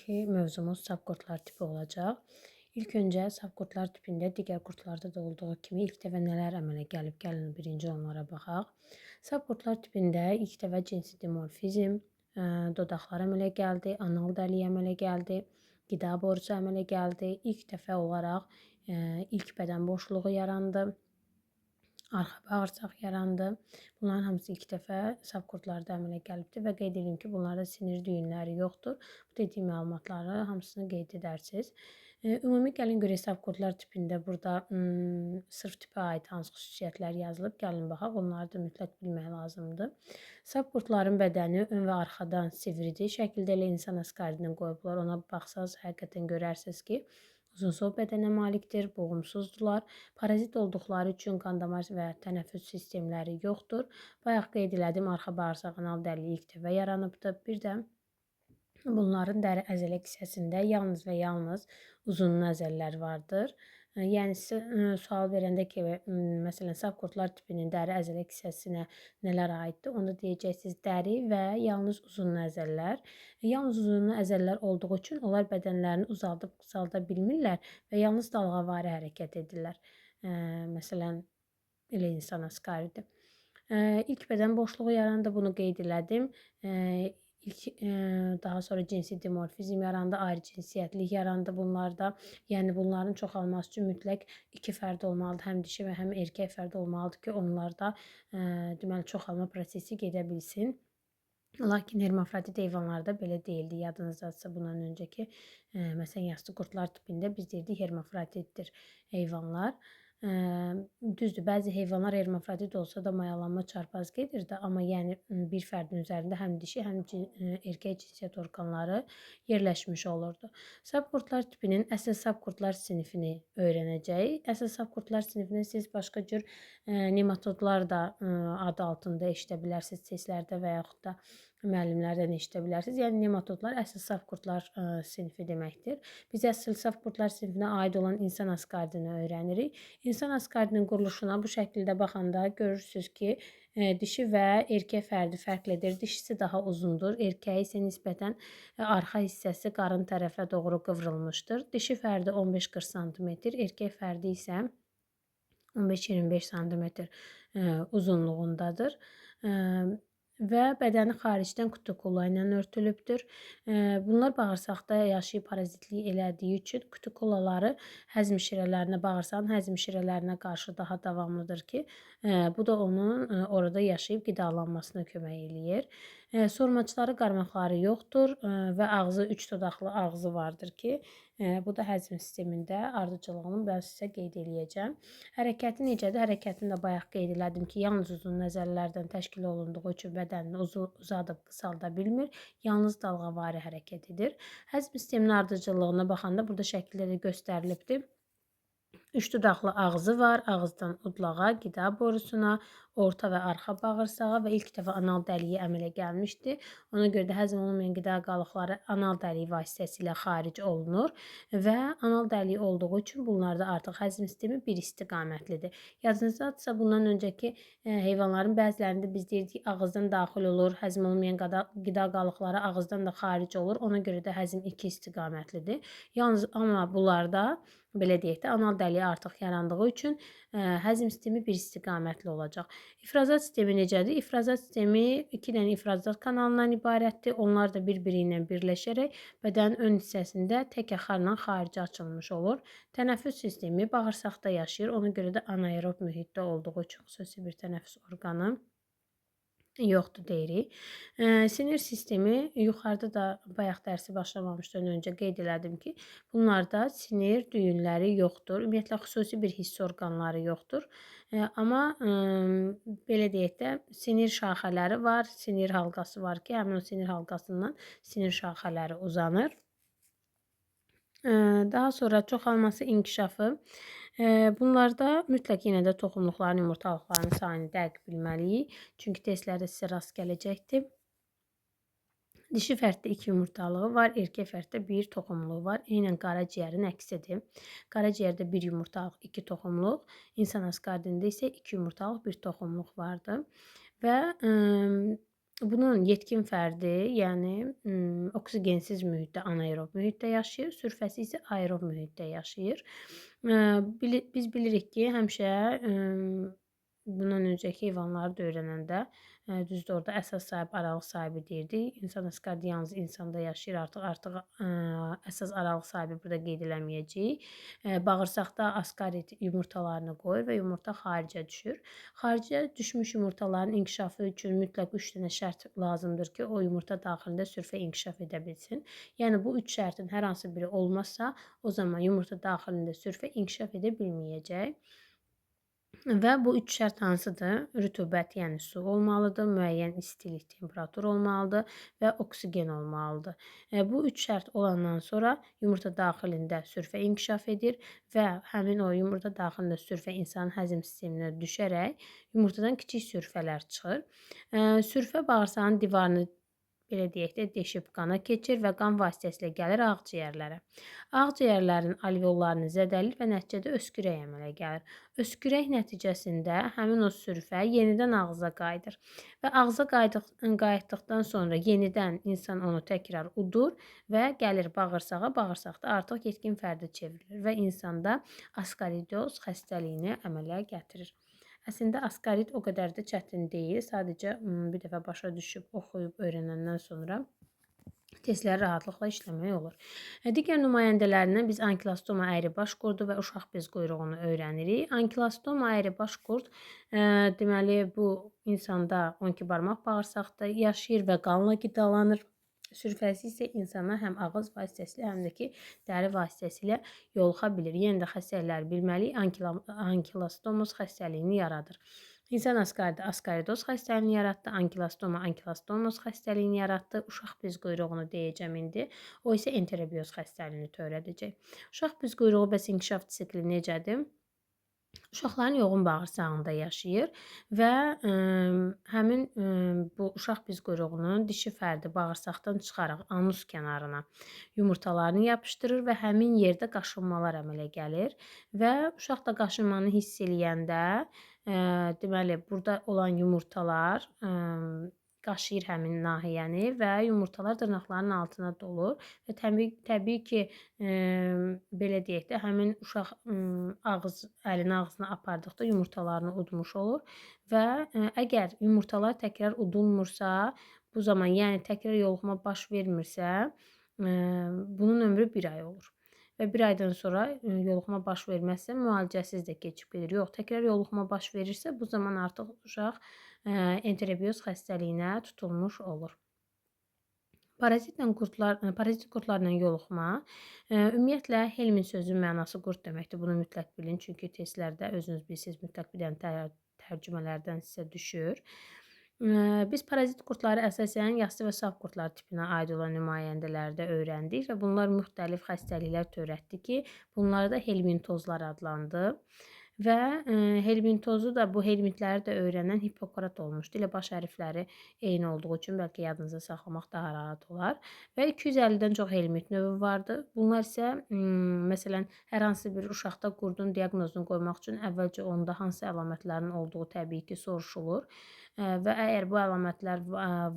bugünkü mövzumuz sap qurtlar tipi olacaq. İlk öncə sap qurtlar tipində digər qurtlarda da olduğu kimi ilk dəfə nələr əmələ gəlib, gəlin birinci onlara baxaq. Sap qurtlar tipində ilk dəfə cinsi dimorfizm, dodaqlar əmələ gəldi, anal dəliyi əmələ gəldi, qida borusu əmələ gəldi. İlk dəfə olaraq ilk bədən boşluğu yarandı. Arxa bağırsaq yarandı. Bunların hamısı ilk dəfə sap qurtlarda əmələ gəlibdir və qeyd edim ki, bunlarda sinir düyünləri yoxdur. Bu dediyim məlumatları hamısını qeyd edərsiniz. Ümumi gəlin görək sap qurtlar tipində burada sırf tipə aid hansı xüsusiyyətlər yazılıb. Gəlin baxaq, onları da mütləq bilmək lazımdır. Sap qurtların bədəni ön və arxadan sivridir. Şəkildə elə insan askaridini qoyublar. Ona baxsanız həqiqətən görərsiniz ki, uzunsov bədənə malikdir, boğumsuzdular. Parazit olduqları üçün qan damar və tənəffüs sistemləri yoxdur. Bayaq qeyd elədim, arxa bağırsaq anal dəliyi ilk dəfə yaranıbdır. Bir də bunların dəri əzələ hissəsində yalnız və yalnız uzun əzələlər vardır. Yəni sizə sual verəndə ki, məsələn, sap qurtlar tipinin dəri əzələ hissəsinə nələr aiddir? Onda deyəcəksiniz dəri və yalnız uzun əzələlər. Yalnız uzun əzələlər olduğu üçün onlar bədənlərini uzaldıb qısalda bilmirlər və yalnız dalğavari hərəkət edirlər. Məsələn, elə insan askaridir. İlk bədən boşluğu yarandı, bunu qeyd elədim. Daha sonra cinsi dimorfizm yarandı, ayrı cinsiyyətlik yarandı bunlarda. Yəni bunların çoxalması üçün mütləq iki fərd olmalıdır, həm dişi və həm erkək fərd olmalıdır ki, onlarda deməli çoxalma prosesi gedə bilsin. Lakin hermafrodit heyvanlarda belə deyildi. Yadınızdadsa bundan öncəki məsələn yastı qurtlar tipində biz deyirdik hermafroditdir heyvanlar. Düzdür, bəzi heyvanlar hermafrodit olsa da mayalanma çarpaz gedirdi, amma yəni bir fərdin üzərində həm dişi, həm erkək cinsiyyət orqanları yerləşmiş olurdu. Sap qurtlar tipinin əsl sap qurtlar sinifini öyrənəcəyik. Əsl sap qurtlar sinifini siz başqa cür nematodlar da adı altında eşidə bilərsiniz testlərdə və yaxud da müəllimlərdən eşidə bilərsiniz. Yəni nematodlar əsl sap qurtlar sinifi deməkdir. Biz əsl sap qurtlar sinifinə aid olan insan askaridini öyrənirik. İnsan askaridinin quruluşuna bu şəkildə baxanda görürsünüz ki, dişi və erkək fərdi fərqlidir. Dişisi daha uzundur, erkəyi isə nisbətən arxa hissəsi qarın tərəfə doğru qıvrılmışdır. Dişi fərdi 15-40 sm, erkək fərdi isə 15-25 sm uzunluğundadır. Və bədəni xaricdən kutikula ilə örtülübdür. Bunlar bağırsaqda yaşayıb parazitlik elədiyi üçün kutikulaları həzm şirələrinə, bağırsağın həzm şirələrinə qarşı daha davamlıdır ki, bu da onun orada yaşayıb qidalanmasına kömək eləyir. Sormaçları, qarmaqları yoxdur və ağzı 3 dodaqlı ağzı vardır ki, bu da həzm sistemində ardıcıllığını mən sizə qeyd eləyəcəm. Hərəkəti necədir? Hərəkətini də bayaq qeyd elədim ki, yalnız uzun nəzərlərdən təşkil olunduğu üçün bədənini uzadıb qısalda bilmir. Yalnız dalğavari hərəkət edir. Həzm sisteminin ardıcıllığına baxanda burada şəkildə də göstərilibdir. 3 dodaqlı ağzı var. Ağızdan udlağa, qida borusuna, orta və arxa bağırsağa və ilk dəfə anal dəliyi əmələ gəlmişdi. Ona görə də həzm olunmayan qida qalıqları anal dəliyi vasitəsilə xaric olunur və anal dəliyi olduğu üçün bunlarda artıq həzm sistemi bir istiqamətlidir. Yadınızdadırsa bundan öncəki heyvanların bəzilərində biz deyirdik ağızdan daxil olur, həzm olunmayan qida qalıqları ağızdan da xaric olur. Ona görə də həzm iki istiqamətlidir. Yalnız amma bunlarda belə deyək də, anal dəliyi artıq yarandığı üçün həzm sistemi bir istiqamətli olacaq. İfrazat sistemi necədir? İfrazat sistemi 2 dənə ifrazat kanalından ibarətdir. Onlar da bir-biri ilə birləşərək bədənin ön hissəsində tək axarla xaricə açılmış olur. Tənəffüs sistemi bağırsaqda yaşayır. Ona görə də anaerob mühitdə olduğu üçün xüsusi bir tənəffüs orqanı yoxdur deyirik. Sinir sistemi yuxarıda da bayaq dərsi başlamamışdan öncə qeyd elədim ki, bunlarda sinir düyünləri yoxdur. Ümumiyyətlə xüsusi bir hiss orqanları yoxdur. Amma belə deyək də sinir şaxələri var, sinir halqası var ki, həmin o sinir halqasından sinir şaxələri uzanır. Daha sonra çoxalması inkişafı. Bunlarda mütləq yenə də toxumluqların, yumurtalıqların sayını dəqiq bilməliyik. Çünki testlərdə sizə rast gələcəkdir. Dişi fərddə 2 yumurtalığı var, erkək fərddə 1 toxumluğu var. Eynən qaraciyərin əksidir. Qaraciyərdə 1 yumurtalıq, 2 toxumluq, insan askaridində isə 2 yumurtalıq, 1 toxumluq vardır. Və Bunun yetkin fərdi, yəni oksigensiz mühitdə, anaerob mühitdə yaşayır, sürfəsi isə aerob mühitdə yaşayır. Biz bilirik ki, həmişə bundan öncəki heyvanları da öyrənəndə düzdür, orada əsas sahibi, aralıq sahibi deyirdik. İnsan askardı yalnız insanda yaşayır. Artıq əsas aralıq sahibi burada qeyd eləməyəcəyik. Bağırsaqda askarit yumurtalarını qoyur və yumurta xaricə düşür. Xaricə düşmüş yumurtaların inkişafı üçün mütləq 3 dənə şərt lazımdır ki, o yumurta daxilində sürfə inkişaf edə bilsin. Yəni bu 3 şərtin hər hansı biri olmazsa, o zaman yumurta daxilində sürfə inkişaf edə bilməyəcək. Və bu 3 şərt hansıdır? Rütubət, yəni su olmalıdır, müəyyən istilik, temperatur olmalıdır və oksigen olmalıdır. Bu 3 şərt olandan sonra yumurta daxilində sürfə inkişaf edir və həmin o yumurta daxilində sürfə insanın həzm sisteminə düşərək yumurtadan kiçik sürfələr çıxır. Sürfə bağırsağın divarını belə deyək də deşib qana keçir və qan vasitəsilə gəlir ağciyərlərə. Ağciyərlərin alveollarını zədələyir və nəticədə öskürək əmələ gəlir. Öskürək nəticəsində həmin o sürfə yenidən ağza qayıdır və ağza qayıtdıqdan sonra yenidən insan onu təkrar udur və gəlir bağırsağa. Bağırsaqda artıq yetkin fərdə çevrilir və insanda askaridoz xəstəliyini əmələ gətirir. Əslində askarit o qədər də çətin deyil. Sadəcə bir dəfə başa düşüb, oxuyub öyrənəndən sonra testləri rahatlıqla işləmək olur. Digər nümayəndələrindən biz ankilostoma əyri baş qurdu və uşaq bez quyruğunu öyrənirik. Ankilostoma əyri baş qurd deməli bu insanda 12 barmaq bağırsaqda yaşayır və qanla qidalanır. Sürfəsi isə insana həm ağız vasitəsilə, həm də ki, dəri vasitəsilə yoluxa bilir. Yenə də xəstəlikləri bilməliyik. Ankilostomus xəstəliyini yaradır. İnsan askaridi askaridoz xəstəliyini yaratdı. Ankilostomus xəstəliyini yaratdı. Uşaq biz quyruğunu deyəcəm indi. O isə enterobioz xəstəliyini törədəcək. Uşaq biz quyruğu bəs inkişaf sikli necədir? Uşaqların yoğun bağırsağında yaşayır və həmin bu uşaq biz quyruğunun dişi fərdi bağırsaqdan çıxaraq anus kənarına yumurtalarını yapışdırır və həmin yerdə qaşınmalar əmələ gəlir və uşaq da qaşınmanı hiss eləyəndə deməli burada olan yumurtalar qaşıyır həmin nahiyəni və yumurtalar dırnaqların altına dolur və təbii ki, belə deyək də, həmin uşaq əlini ağzına apardıqda yumurtalarını udmuş olur və əgər yumurtalar təkrar udulmursa, bu zaman, yəni təkrar yoluxma baş vermirsə, bunun ömrü 1 ay olur. Və 1 aydan sonra yoluxma baş verməzsə, müalicəsiz də keçib gedir. Yox, təkrar yoluxma baş verirsə, bu zaman artıq uşaq enterobioz xəstəliyinə tutulmuş olur. Parazit qurdlarla yoluxma. Ümumiyyətlə, Helmin sözünün mənası qurd deməkdir. Bunu mütləq bilin, çünki testlərdə özünüz bilirsiniz, mütləq bir dənə tərcümələrdən sizə düşür. Biz parazit qurdları əsasən yassı və saf qurdlar tipinə aid olan nümayəndələrdə öyrəndik və bunlar müxtəlif xəstəliklər törətdi ki, bunları da helmintozlar adlandı. Və helmintozu da, bu helmintləri də öyrənən Hippokrat olmuşdu. Elə baş hərfləri eyni olduğu üçün bəlkə yadınızda saxlamaq daha rahat olar. Və 250-dən çox helmint növü vardı. Bunlar isə məsələn hər hansı bir uşaqda qurdun diaqnozunu qoymaq üçün əvvəlcə onda hansı əlamətlərin olduğu təbii ki, soruşulur. Və əgər bu əlamətlər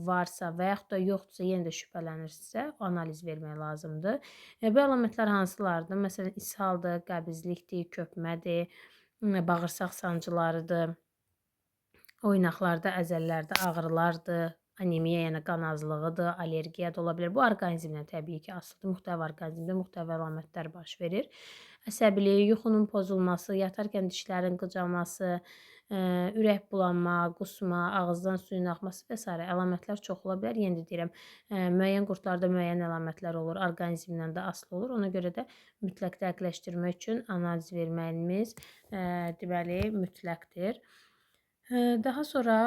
varsa və yaxud da yoxdursa, yenə də şübhələnirsə, analiz vermək lazımdır. Bu əlamətlər hansılardır? Məsələn, ishaldır, qəbizlikdir, köpmədir, bağırsaq sancılarıdır, oynaqlarda, əzəllərdə ağrılardır, anemiya, yəni qan azlığıdır, allergiya da ola bilər. Bu orqanizmdən təbii ki, asılıdır. Müxtəlif orqanizmdə müxtəlif əlamətlər baş verir. Əsəbilik, yuxunun pozulması, yatarkən dişlərin qıcaması, ürək bulanma, qusma, ağızdan suyun axması və s. əlamətlər çox ola bilər. Yenə də deyirəm, müəyyən qurdlarda müəyyən əlamətlər olur, orqanizmdən də asılı olur. Ona görə də mütləq dəqiqləşdirmək üçün analiz verməyimiz deməli mütləqdir. Daha sonra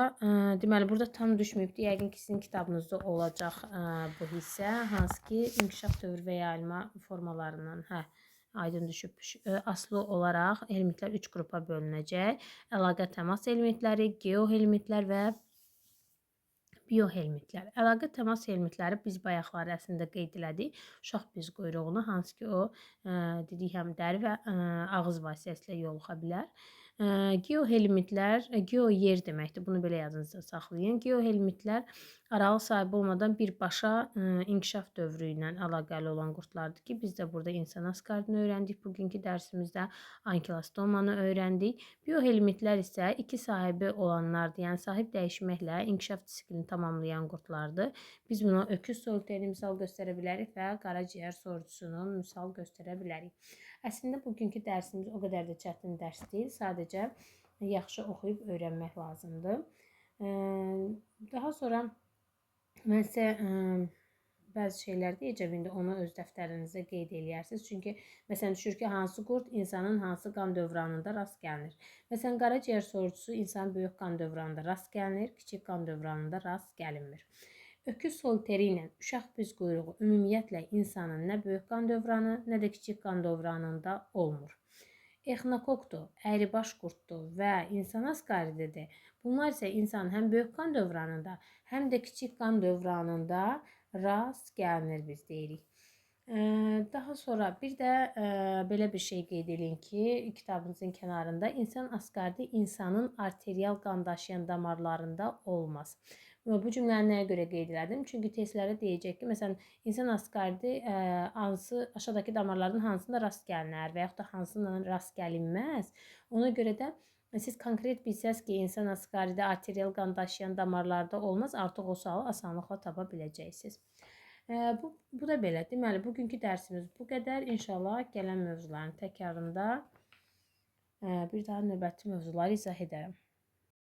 deməli burada tam düşməyibdir. Yəqin ki, sizin kitabınızda olacaq bu hissə, hansı ki, inkişaf dövr və yayılma formalarından aydın düşüb. Aslı olaraq helmintlər 3 qrupa bölünəcək. Əlaqə təmas helmintləri, geohelmintlər və biohelmintlər. Əlaqə təmas helmintləri biz bayaqları əslində qeyd elədik. Uşaq biz quyruğunu, hansı ki, o dedik həm dəri və ağız vasitəsilə yoluxa bilər. Geohelmintlər, geo yer deməkdir. Bunu belə yadınızda saxlayın. Geohelmintlər aralı sahibi olmadan birbaşa inkişaf dövrü ilə əlaqəli olan qurdlardır ki, biz də burada insan asqardını öyrəndik. Bugünkü dərsimizdə ankilostomanı öyrəndik. Biohelmintlər isə iki sahibi olanlardır. Yəni sahib dəyişməklə inkişaf siklini tamamlayan qurdlardır. Biz buna öküz soliterini misal göstərə bilərik və qaraciyər sorucusunu misal göstərə bilərik. Əslində bugünkü dərsimiz o qədər də çətin dərs deyil. Sadəcə yaxşı oxuyub öyrənmək lazımdır. Daha sonra mən sizə bəzi şeylər deyəcəm. İndi onu öz dəftərinizdə qeyd eləyərsiniz. Çünki məsələn düşür ki, hansı qurd insanın hansı qan dövranında rast gəlinir. Məsələn qaraciyər sorucusu insanın böyük qan dövranında rast gəlinir, kiçik qan dövranında rast gəlinmir. Öküz soliteri ilə uşaq büz quyruğu ümumiyyətlə insanın nə böyük qan dövranı, nə də kiçik qan dövranında olmur. Exnokokdur, əyribaş qurddur və insan asqarididir. Bunlar isə insanın həm böyük qan dövranında, həm də kiçik qan dövranında rast gəlinir biz deyirik. Daha sonra bir də belə bir şey qeyd edin ki, kitabınızın kənarında insan asqaridi insanın arterial qan daşıyan damarlarında olmaz. Bu cümləni nəyə görə qeyd elədim? Çünki testlərə deyəcək ki, məsələn, insan asqaridi hansı aşağıdakı damarların hansında rast gəlinər və yaxud da hansına rast gəlinməz. Ona görə də siz konkret bilsəz ki, insan asqaridi arterial qan daşıyan damarlarda olmaz, artıq o sualı asanlıqla tapa biləcəksiniz. Bu da belə. Deməli, bugünkü dərsimiz bu qədər. İnşallah gələn mövzuların təkrarında bir daha növbəti mövzuları izah edərəm.